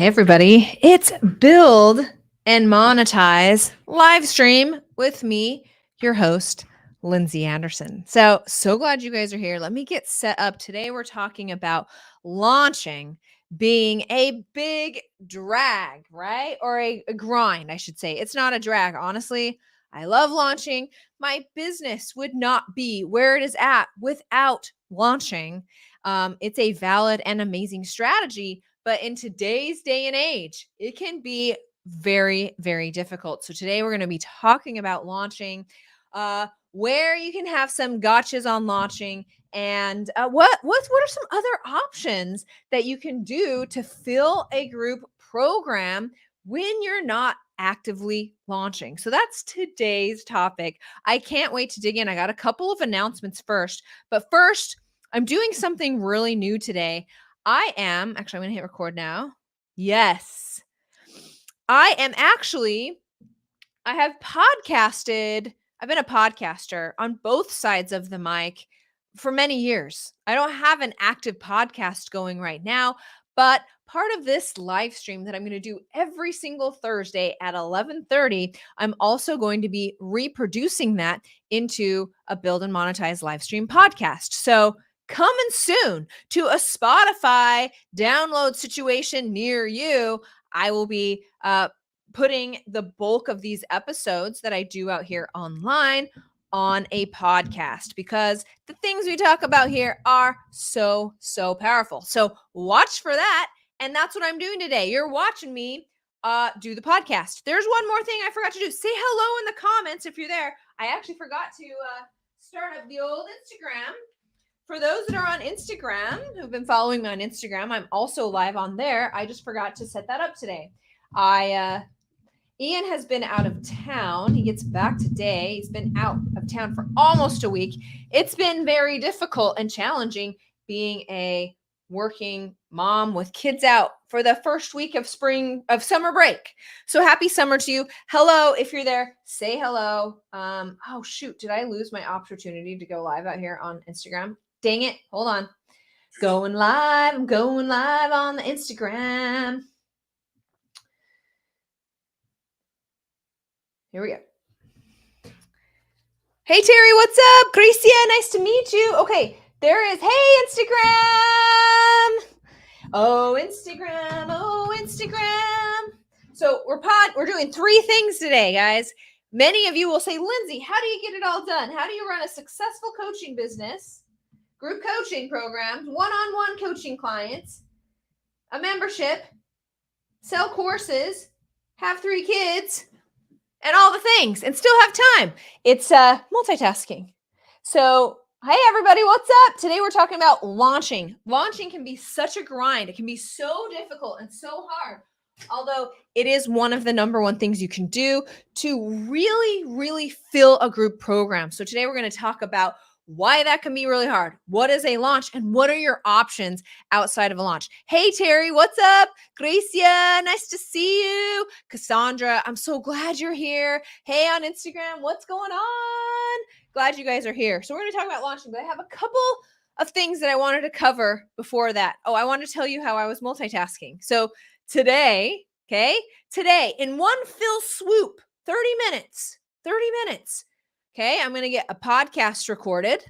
Hey everybody, it's Build and Monetize live stream with me, your host, Lindsay Anderson. So glad you guys are here. Let me get set up. Today we're talking about launching being a big drag, right? Or a grind, I should say. It's not a drag. Honestly, I love launching. My business would not be where it is at without launching. It's a valid and amazing strategy, but in today's day and age, it can be very, very difficult. So today we're going to be talking about launching, where you can have some gotchas on launching, and what are some other options that you can do to fill a group program when you're not actively launching. So that's today's topic. I can't wait to dig in. I got a couple of announcements first, but first, I'm doing something really new today. I'm going to hit record now. Yes. I have podcasted. I've been a podcaster on both sides of the mic for many years. I don't have an active podcast going right now, but part of this live stream that I'm going to do every single Thursday at 11:30, I'm also going to be reproducing that into a Build and Monetize live stream podcast. So coming soon to a Spotify download situation near you, I will be putting the bulk of these episodes that I do out here online on a podcast, because the things we talk about here are so powerful. So watch for that. And that's what I'm doing today. You're watching me do the podcast. There's one more thing I forgot to do. Say hello in the comments if you're there. I actually forgot to start up the old Instagram. For those that are on Instagram, who've been following me on Instagram, I'm also live on there. I just forgot to set that up today. Ian has been out of town. He gets back today. He's been out of town for almost a week. It's been very difficult and challenging being a working mom with kids out for the first week of summer break. So happy summer to you. Hello, if you're there, say hello. Oh shoot, did I lose my opportunity to go live out here on Instagram? Dang it. Hold on. Going live. I'm going live on the Instagram. Here we go. Hey, Terry, what's up? Gracia, nice to meet you. Okay, there is. Hey, Instagram. Oh, Instagram. Oh, Instagram. So we're doing 3 things today, guys. Many of you will say, Lindsay, how do you get it all done? How do you run a successful coaching business, group coaching programs, one-on-one coaching clients, a membership, sell courses, have 3 kids, and all the things, and still have time? It's multitasking. So, hey everybody, what's up? Today we're talking about launching. Launching can be such a grind. It can be so difficult and so hard. Although it is one of the number one things you can do to really, really fill a group program. So today we're going to talk about why that can be really hard. What is a launch, and what are your options outside of a launch? Hey, Terry, what's up? Gracia, nice to see you. Cassandra, I'm so glad you're here. Hey, on Instagram, what's going on? Glad you guys are here. So we're going to talk about launching, but I have a couple of things that I wanted to cover before that. Oh, I want to tell you how I was multitasking. So today, in one fell swoop, 30 minutes, okay, I'm going to get a podcast recorded.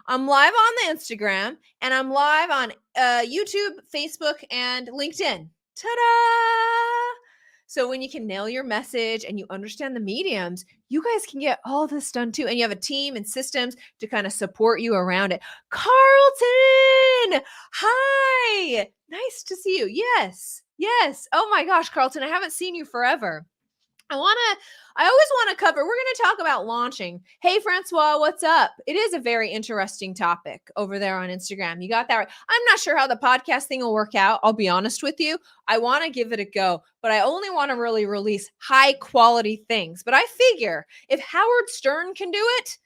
I'm live on the Instagram, and I'm live on YouTube, Facebook, and LinkedIn. Ta-da! So when you can nail your message and you understand the mediums, you guys can get all this done too. And you have a team and systems to kind of support you around it. Carlton! Hi! Nice to see you. Yes. Oh my gosh, Carlton, I haven't seen you forever. I always want to cover, we're going to talk about launching. Hey, Francois, what's up? It is a very interesting topic over there on Instagram. You got that right. I'm not sure how the podcast thing will work out. I'll be honest with you. I want to give it a go, but I only want to really release high quality things. But I figure if Howard Stern can do it,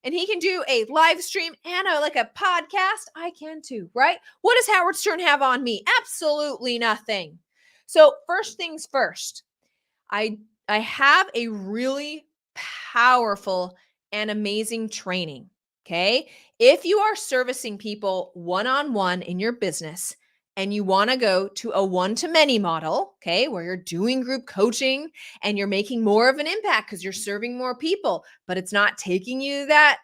and he can do a live stream and a podcast, I can too, right? What does Howard Stern have on me? Absolutely nothing. So first things first, I have a really powerful and amazing training, okay? If you are servicing people one-on-one in your business and you want to go to a one-to-many model, okay, where you're doing group coaching and you're making more of an impact because you're serving more people, but it's not taking you that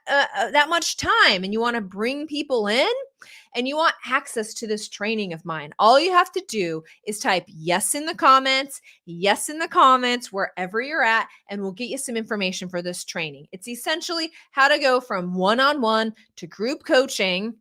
much time, and you want to bring people in and you want access to this training of mine, all you have to do is type yes in the comments, wherever you're at, and we'll get you some information for this training. It's essentially how to go from one-on-one to group coaching,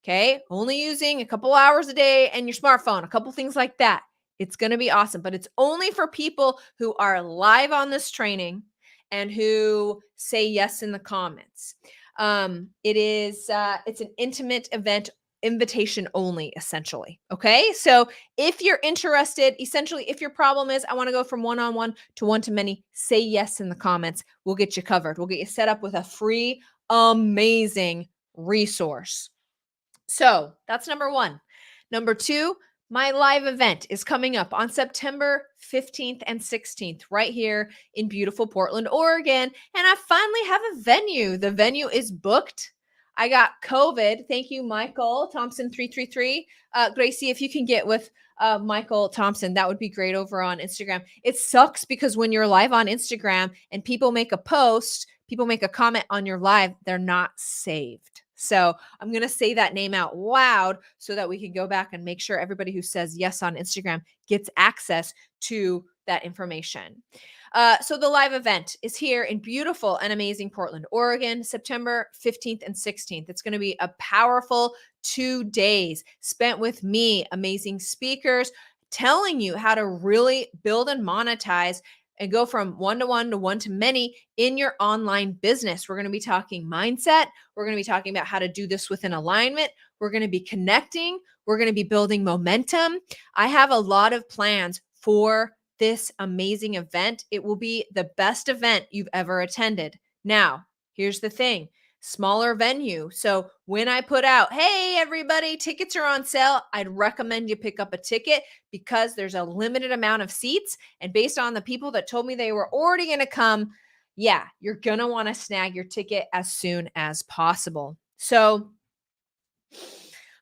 okay, only using a couple hours a day and your smartphone, a couple things like that. It's going to be awesome, but it's only for people who are live on this training and who say yes in the comments. It's an intimate event, invitation only, essentially. Okay. So if you're interested, essentially, if your problem is, I want to go from one-on-one to one-to-many, say yes in the comments. We'll get you covered. We'll get you set up with a free, amazing resource. So that's number one. Number two, my live event is coming up on September 15th and 16th, right here in beautiful Portland, Oregon. And I finally have a venue. The venue is booked. I got COVID. Thank you, Michael Thompson 333. Gracie, if you can get with Michael Thompson, that would be great over on Instagram. It sucks because when you're live on Instagram and people make a post, people make a comment on your live, they're not saved. So I'm going to say that name out loud so that we can go back and make sure everybody who says yes on Instagram gets access to that information. So the live event is here in beautiful and amazing Portland, Oregon, September 15th and 16th. It's going to be a powerful 2 days spent with me, amazing speakers, telling you how to really build and monetize and go from one-to-one to one-to-many in your online business. We're going to be talking mindset. We're going to be talking about how to do this within alignment. We're going to be connecting. We're going to be building momentum. I have a lot of plans for this amazing event. It will be the best event you've ever attended. Now, here's the thing. Smaller venue. So when I put out, hey, everybody, tickets are on sale, I'd recommend you pick up a ticket because there's a limited amount of seats. And based on the people that told me they were already going to come, yeah, you're going to want to snag your ticket as soon as possible. So I'm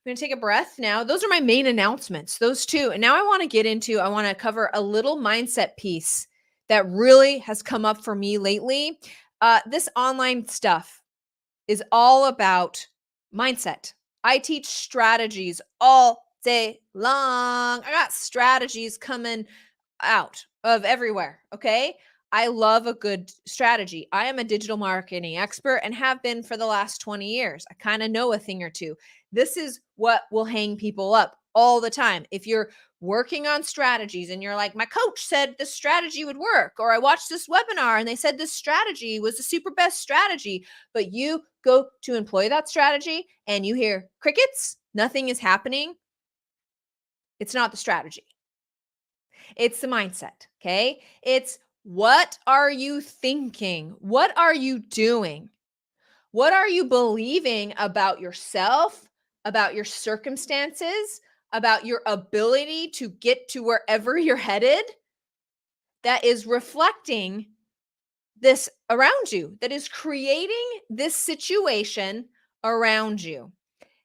going to take a breath now. Those are my main announcements, those two. And now I want to cover a little mindset piece that really has come up for me lately. This online stuff is all about mindset. I teach strategies all day long. I got strategies coming out of everywhere. Okay. I love a good strategy. I am a digital marketing expert and have been for the last 20 years. I kind of know a thing or two. This is what will hang people up all the time. If you're working on strategies and you're like, my coach said this strategy would work, or I watched this webinar and they said this strategy was the super best strategy, but you go to employ that strategy and you hear crickets, nothing is happening. It's not the strategy. It's the mindset. Okay. It's what are you thinking? What are you doing? What are you believing about yourself, about your circumstances, about your ability to get to wherever you're headed that is reflecting this around you, that is creating this situation around you?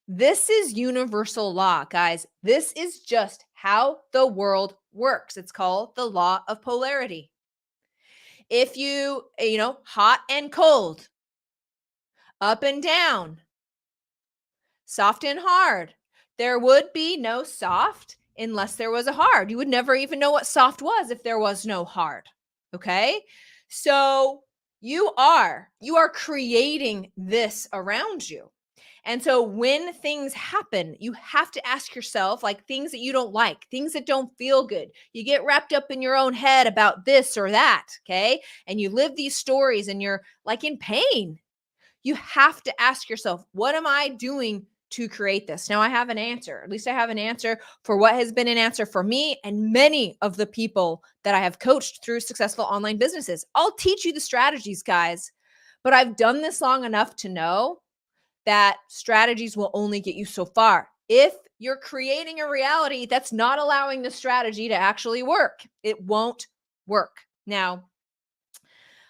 This is universal law, guys. This is just how the world works. It's called the law of polarity. If hot and cold, up and down, soft and hard. There would be no soft unless there was a hard. You would never even know what soft was if there was no hard. Okay? So you are creating this around you. And so when things happen, you have to ask yourself, like things that you don't like, things that don't feel good. You get wrapped up in your own head about this or that, okay? And you live these stories and you're like in pain. You have to ask yourself, what am I doing to create this? Now I have an answer. At least I have an answer for what has been an answer for me and many of the people that I have coached through successful online businesses. I'll teach you the strategies, guys, but I've done this long enough to know that strategies will only get you so far. If you're creating a reality that's not allowing the strategy to actually work, it won't work. Now,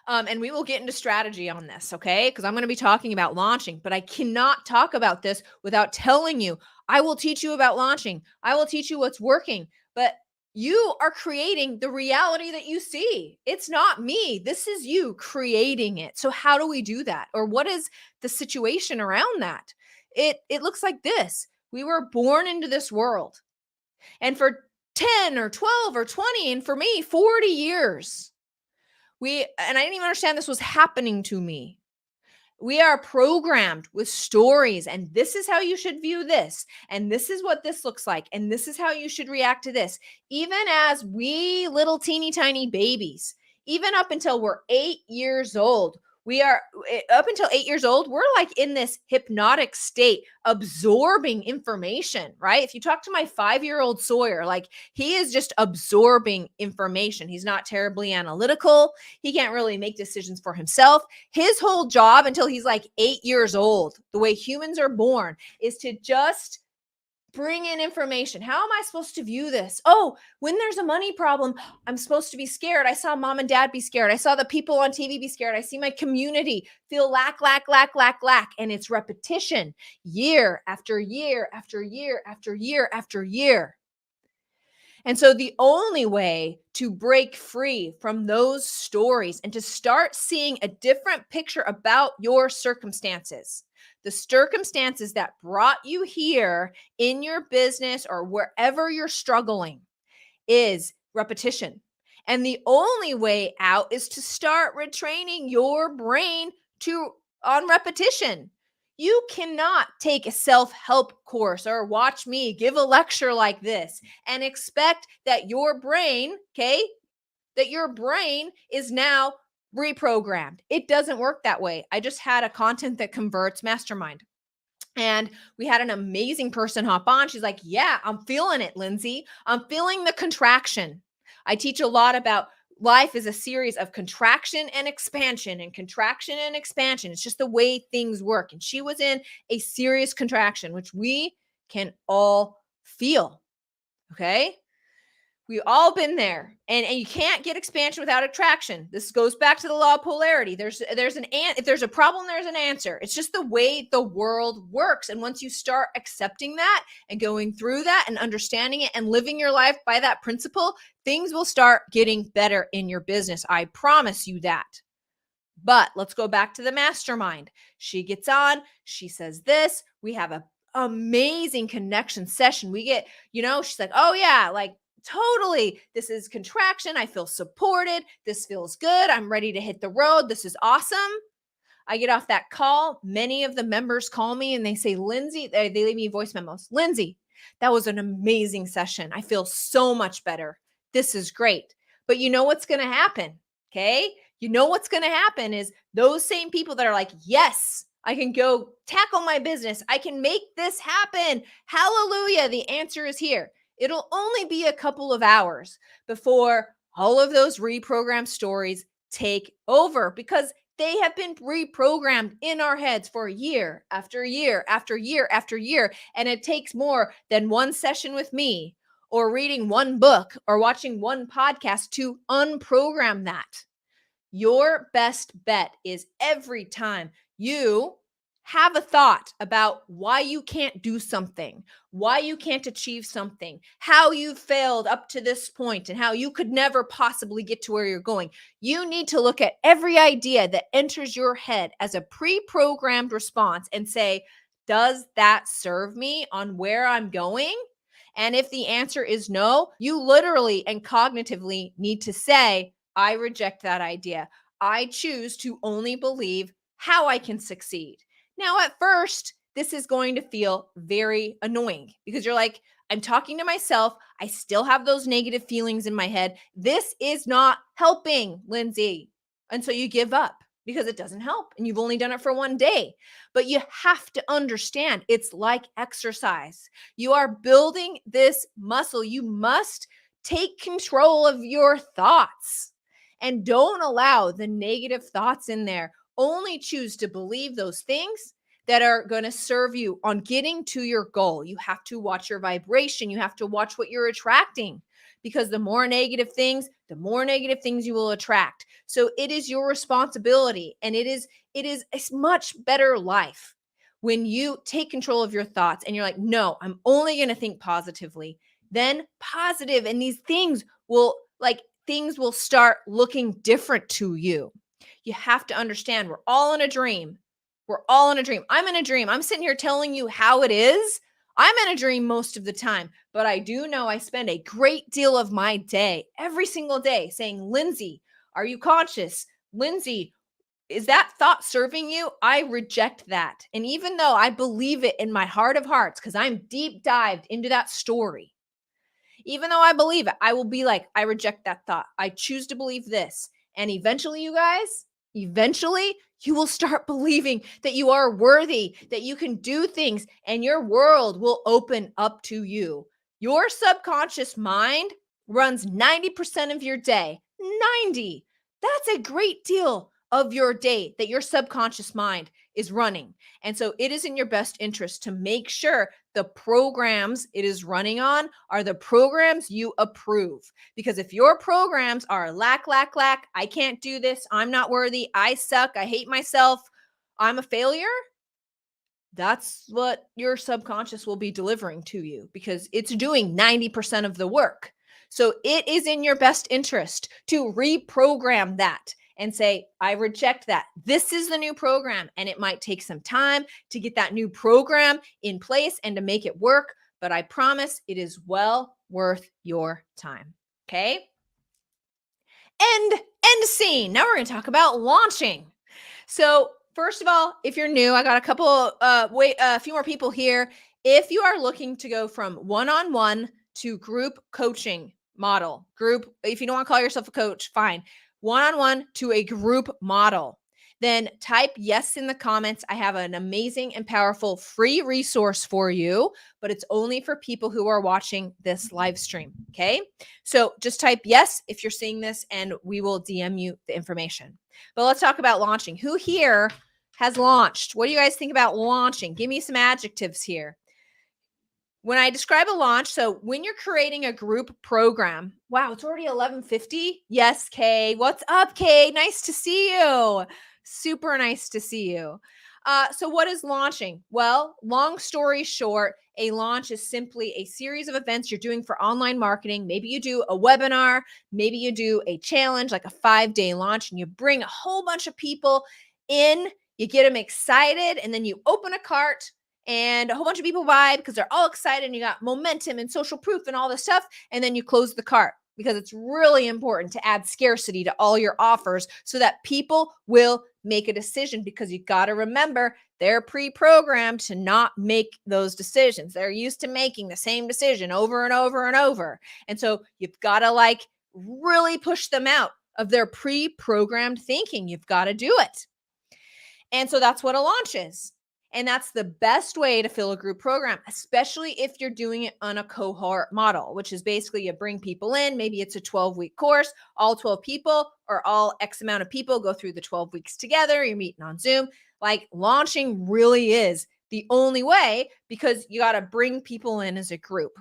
And we will get into strategy on this, okay? Because I'm going to be talking about launching, but I cannot talk about this without telling you, I will teach you about launching. I will teach you what's working, but you are creating the reality that you see. It's not me. This is you creating it. So how do we do that? Or what is the situation around that? It looks like this. We were born into this world. And for 10 or 12 or 20 and for me 40 years, and I didn't even understand this was happening to me. We are programmed with stories, and this is how you should view this, and this is what this looks like, and this is how you should react to this. Even as we little teeny tiny babies, even up until we're 8 years old, up until 8 years old, we're like in this hypnotic state, absorbing information, right? If you talk to my 5-year-old Sawyer, like he is just absorbing information. He's not terribly analytical. He can't really make decisions for himself. His whole job until he's like 8 years old, the way humans are born, is to just bring in information. How am I supposed to view this? Oh, when there's a money problem, I'm supposed to be scared. I saw mom and dad be scared. I saw the people on TV be scared. I see my community feel lack. And it's repetition year after year after year after year after year. And so the only way to break free from those stories and to start seeing a different picture about your circumstances, the circumstances that brought you here in your business or wherever you're struggling, is repetition. And the only way out is to start retraining your brain on repetition. You cannot take a self-help course or watch me give a lecture like this and expect that your brain, is now reprogrammed. It doesn't work that way. I just had a content that converts mastermind. And we had an amazing person hop on. She's like, yeah, I'm feeling it, Lindsay. I'm feeling the contraction. I teach a lot about life is a series of contraction and expansion and contraction and expansion. It's just the way things work. And she was in a serious contraction, which we can all feel. Okay. We've all been there, and you can't get expansion without attraction. This goes back to the law of polarity. If there's a problem, there's an answer. It's just the way the world works. And once you start accepting that and going through that and understanding it and living your life by that principle, things will start getting better in your business. I promise you that. But let's go back to the mastermind. She gets on, she says this, we have a amazing connection session. We get, she's like, oh yeah, like totally. This is contraction. I feel supported. This feels good. I'm ready to hit the road. This is awesome. I get off that call. Many of the members call me and they say, Lindsay, they leave me voice memos. Lindsay, that was an amazing session. I feel so much better. This is great. But you know what's going to happen? Okay. You know what's going to happen is those same people that are like, yes, I can go tackle my business. I can make this happen. Hallelujah. The answer is here. It'll only be a couple of hours before all of those reprogrammed stories take over because they have been reprogrammed in our heads for year after year after year after year. And it takes more than one session with me or reading one book or watching one podcast to unprogram that. Your best bet is every time you have a thought about why you can't do something, why you can't achieve something, how you failed up to this point, and how you could never possibly get to where you're going. You need to look at every idea that enters your head as a pre-programmed response and say, does that serve me on where I'm going? And if the answer is no, you literally and cognitively need to say, I reject that idea. I choose to only believe how I can succeed. Now, at first, this is going to feel very annoying because you're like, I'm talking to myself. I still have those negative feelings in my head. This is not helping, Lindsay. And so you give up because it doesn't help and you've only done it for one day. But you have to understand it's like exercise. You are building this muscle. You must take control of your thoughts and don't allow the negative thoughts in there. Only choose to believe those things that are going to serve you on getting to your goal. You have to watch your vibration. You have to watch what you're attracting, because the more negative things, you will attract. So it is your responsibility, and it is a much better life when you take control of your thoughts and you're like, no, I'm only going to think positively. Then positive, and things will start looking different to you. You have to understand, we're all in a dream. I'm in a dream. I'm sitting here telling you how it is. I'm in a dream most of the time, but I do know I spend a great deal of my day, every single day, saying, Lindsay, are you conscious? Lindsay, is that thought serving you? I reject that. And even though I believe it in my heart of hearts, because I'm deep dived into that story, even though I believe it, I will be like, I reject that thought. I choose to believe this. And eventually, you guys, you will start believing that you are worthy, that you can do things, and your world will open up to you. Your subconscious mind runs 90% of your day. 90. That's a great deal of your day that your subconscious mind is running. And so it is in your best interest to make sure the programs it is running on are the programs you approve. Because if your programs are lack, I can't do this, I'm not worthy, I suck, I hate myself, I'm a failure, that's what your subconscious will be delivering to you, because it's doing 90% of the work. So it is in your best interest to reprogram that and say, I reject that. This is the new program. And it might take some time to get that new program in place and to make it work. But I promise it is well worth your time. Okay. End scene. Now we're going to talk about launching. So first of all, if you're new, I got a few more people here. If you are looking to go from one-on-one to group coaching model, if you don't want to call yourself a coach, fine. One-on-one to a group model, then type yes in the comments. I have an amazing and powerful free resource for you, but it's only for people who are watching this live stream. Okay. So just type yes if you're seeing this, and we will DM you the information. But let's talk about launching. Who here has launched? What do you guys think about launching? Give me some adjectives here. When I describe a launch, so when you're creating a group program, wow, it's already 11:50. Yes, Kay. What's up, Kay? Nice to see you. Super nice to see you. So what is launching? Well, long story short, a launch is simply a series of events you're doing for online marketing. Maybe you do a webinar, maybe you do a challenge, like a 5-day launch, and you bring a whole bunch of people in, you get them excited, and then you open a cart and a whole bunch of people buy because they're all excited, and you got momentum and social proof and all this stuff, and then you close the cart, because it's really important to add scarcity to all your offers so that people will make a decision, because you got to remember they're pre-programmed to not make those decisions. They're used to making the same decision over and over and over. And so you've got to really push them out of their pre-programmed thinking. You've got to do it. And so that's what a launch is. And that's the best way to fill a group program, especially if you're doing it on a cohort model, which is basically you bring people in. Maybe it's a 12-week course. All 12 people or all X amount of people go through the 12 weeks together. You're meeting on Zoom. Launching really is the only way, because you got to bring people in as a group.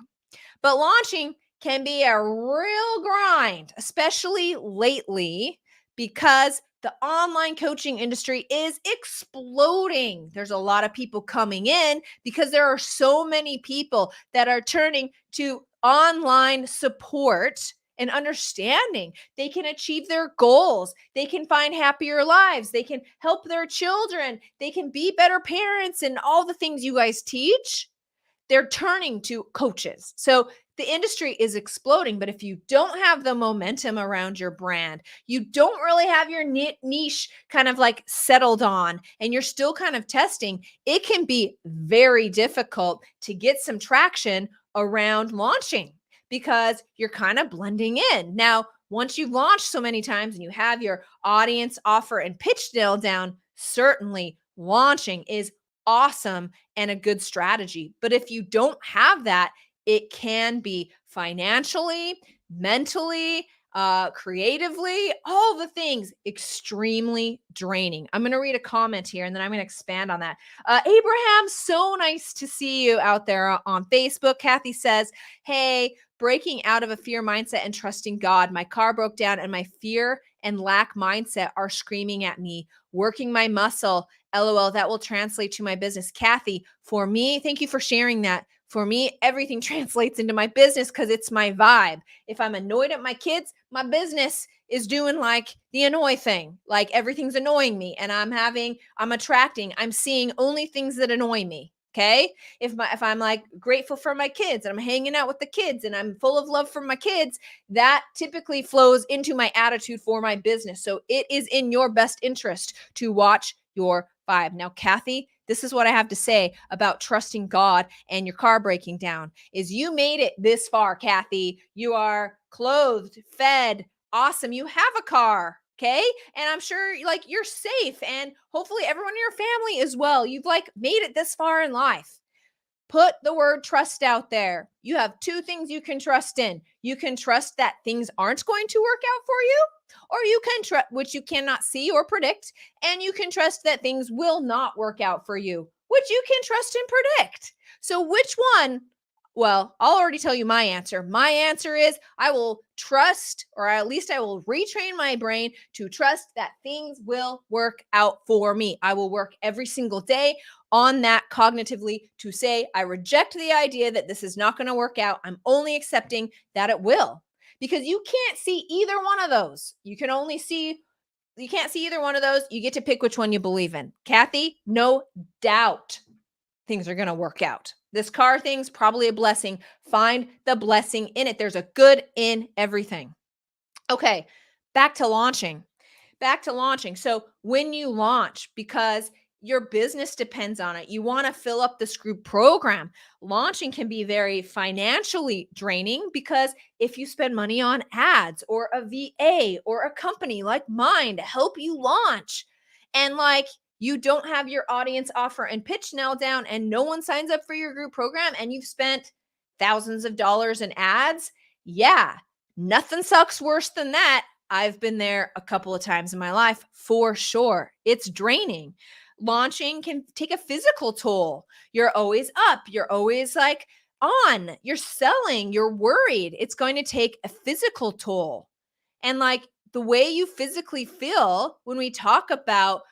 But launching can be a real grind, especially lately, because the online coaching industry is exploding. There's a lot of people coming in because there are so many people that are turning to online support and understanding they can achieve their goals. They can find happier lives. They can help their children. They can be better parents, and all the things you guys teach. They're turning to coaches. So the industry is exploding, but if you don't have the momentum around your brand, you don't really have your niche kind of settled on, and you're still kind of testing, it can be very difficult to get some traction around launching, because you're kind of blending in. Now, once you've launched so many times and you have your audience, offer, and pitch nailed down, certainly launching is awesome and a good strategy. But if you don't have that, it can be financially, mentally, creatively, all the things, extremely draining. I'm going to read a comment here and then I'm going to expand on that. Abraham, so nice to see you out there on Facebook. Kathy says, hey, breaking out of a fear mindset and trusting God. My car broke down and my fear and lack mindset are screaming at me, working my muscle. LOL, that will translate to my business. Kathy, for me, thank you for sharing that. For me, everything translates into my business because it's my vibe. If I'm annoyed at my kids, my business is doing like the annoy thing. Like everything's annoying me and I'm seeing only things that annoy me. Okay. If I'm like grateful for my kids and I'm hanging out with the kids and I'm full of love for my kids, that typically flows into my attitude for my business. So it is in your best interest to watch your vibe. Now, Kathy, this is what I have to say about trusting God and your car breaking down is you made it this far, Kathy. You are clothed, fed, awesome. You have a car. Okay. And I'm sure like you're safe and hopefully everyone in your family as well. You've like made it this far in life. Put the word trust out there. You have two things you can trust in. You can trust that things aren't going to work out for you, or you can trust, which you cannot see or predict, and you can trust that things will not work out for you, which you can trust and predict. So, which one? Well, I'll already tell you my answer. My answer is I will trust, or at least I will retrain my brain to trust that things will work out for me. I will work every single day on that cognitively to say, I reject the idea that this is not going to work out. I'm only accepting that it will because you can't see either one of those. You can't see either one of those. You get to pick which one you believe in. Kathy, no doubt things are going to work out. This car thing's probably a blessing. Find the blessing in it. There's a good in everything. Okay, back to launching. So when you launch, because your business depends on it, you want to fill up this group program. Launching can be very financially draining because if you spend money on ads or a VA or a company like mine to help you launch, and like you don't have your audience offer and pitch nailed down and no one signs up for your group program and you've spent thousands of dollars in ads, yeah, nothing sucks worse than that. I've been there a couple of times in my life for sure. It's draining. Launching can take a physical toll. You're always up. You're always like on. You're selling. You're worried. It's going to take a physical toll. And like the way you physically feel when we talk about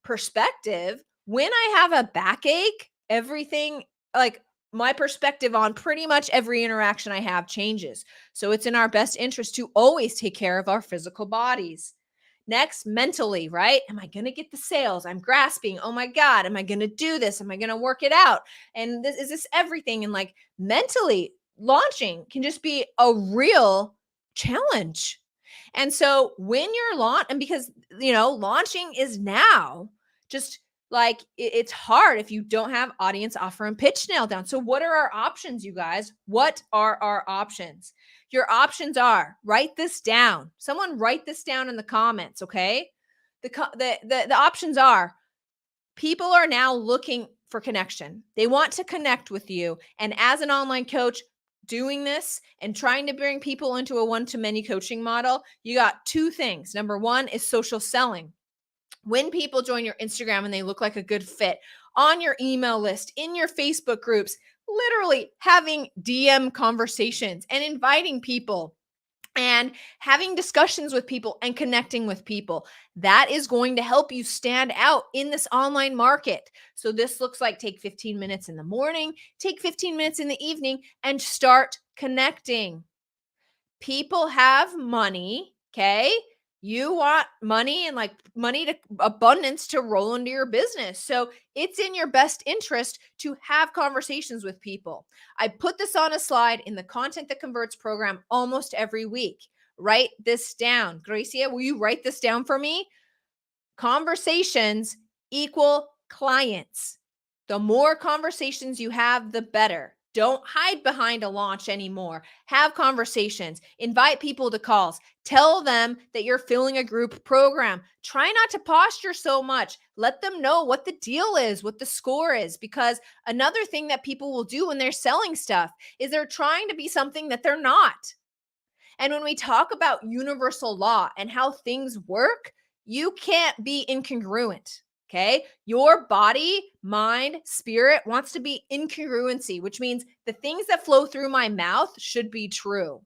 perspective, when I have a backache, everything like my perspective on pretty much every interaction I have changes. So it's in our best interest to always take care of our physical bodies. Next, mentally, right? Am I going to get the sales? I'm grasping. Oh my God, am I going to do this? Am I going to work it out? And this is this everything. And like mentally, launching can just be a real challenge. And so when you're and because, launching is now just like it's hard if you don't have audience offer and pitch nailed down. So what are our options, you guys? What are our options? Your options are write this down. Someone write this down in the comments, okay? The options are people are now looking for connection. They want to connect with you. And as an online coach, doing this and trying to bring people into a one-to-many coaching model, you got two things. Number one is social selling. When people join your Instagram and they look like a good fit on your email list, in your Facebook groups, literally having DM conversations and inviting people and having discussions with people and connecting with people, that is going to help you stand out in this online market. So this looks like take 15 minutes in the morning, take 15 minutes in the evening, and start connecting. People have money, okay? You want money and like money to abundance to roll into your business. So it's in your best interest to have conversations with people. I put this on a slide in the Content That Converts program almost every week. Write this down. Gracia, will you write this down for me? Conversations equal clients. The more conversations you have, the better. Don't hide behind a launch anymore. Have conversations. Invite people to calls. Tell them that you're filling a group program. Try not to posture so much. Let them know what the deal is, what the score is, because another thing that people will do when they're selling stuff is they're trying to be something that they're not. And when we talk about universal law and how things work, you can't be incongruent. Okay. Your body, mind, spirit wants to be incongruency, which means the things that flow through my mouth should be true.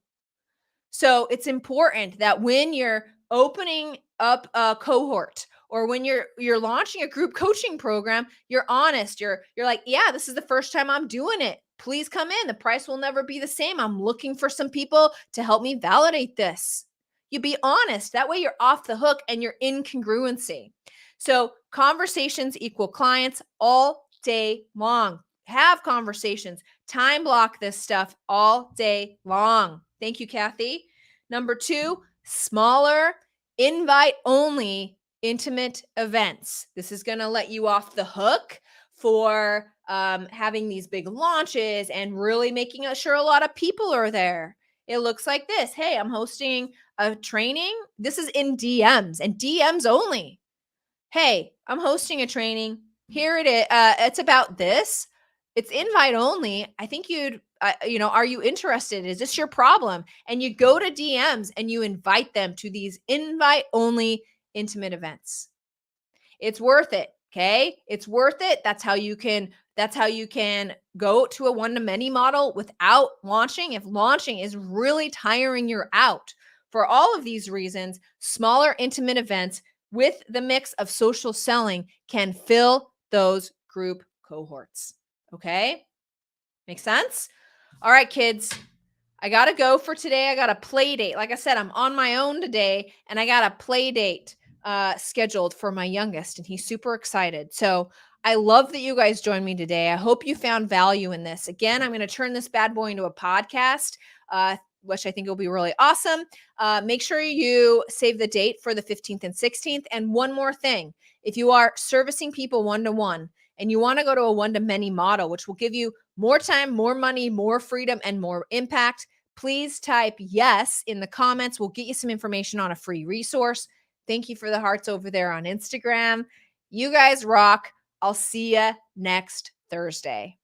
So it's important that when you're opening up a cohort or when you're launching a group coaching program, you're honest. You're like, yeah, this is the first time I'm doing it. Please come in. The price will never be the same. I'm looking for some people to help me validate this. You be honest. That way you're off the hook and you're in congruency. So conversations equal clients all day long. Have conversations. Time block this stuff all day long. Thank you, Kathy. Number 2, smaller, invite only intimate events. This is going to let you off the hook for having these big launches and really making sure a lot of people are there. It looks like this. Hey, I'm hosting a training. This is in DMs and DMs only. Hey, I'm hosting a training. Here it is. It's about this. It's invite only. I think are you interested? Is this your problem? And you go to DMs and you invite them to these invite only intimate events. It's worth it. Okay. It's worth it. That's how you can go to a one-to-many model without launching. If launching is really tiring you out. For all of these reasons, smaller intimate events with the mix of social selling can fill those group cohorts. Okay? Make sense? All right, kids. I got to go for today. I got a play date. Like I said, I'm on my own today and I got a play date scheduled for my youngest and he's super excited. So I love that you guys joined me today. I hope you found value in this. Again, I'm going to turn this bad boy into a podcast, which I think will be really awesome. Make sure you save the date for the 15th and 16th. And one more thing, if you are servicing people one-to-one and you want to go to a one-to-many model, which will give you more time, more money, more freedom, and more impact, please type yes in the comments. We'll get you some information on a free resource. Thank you for the hearts over there on Instagram. You guys rock. I'll see you next Thursday.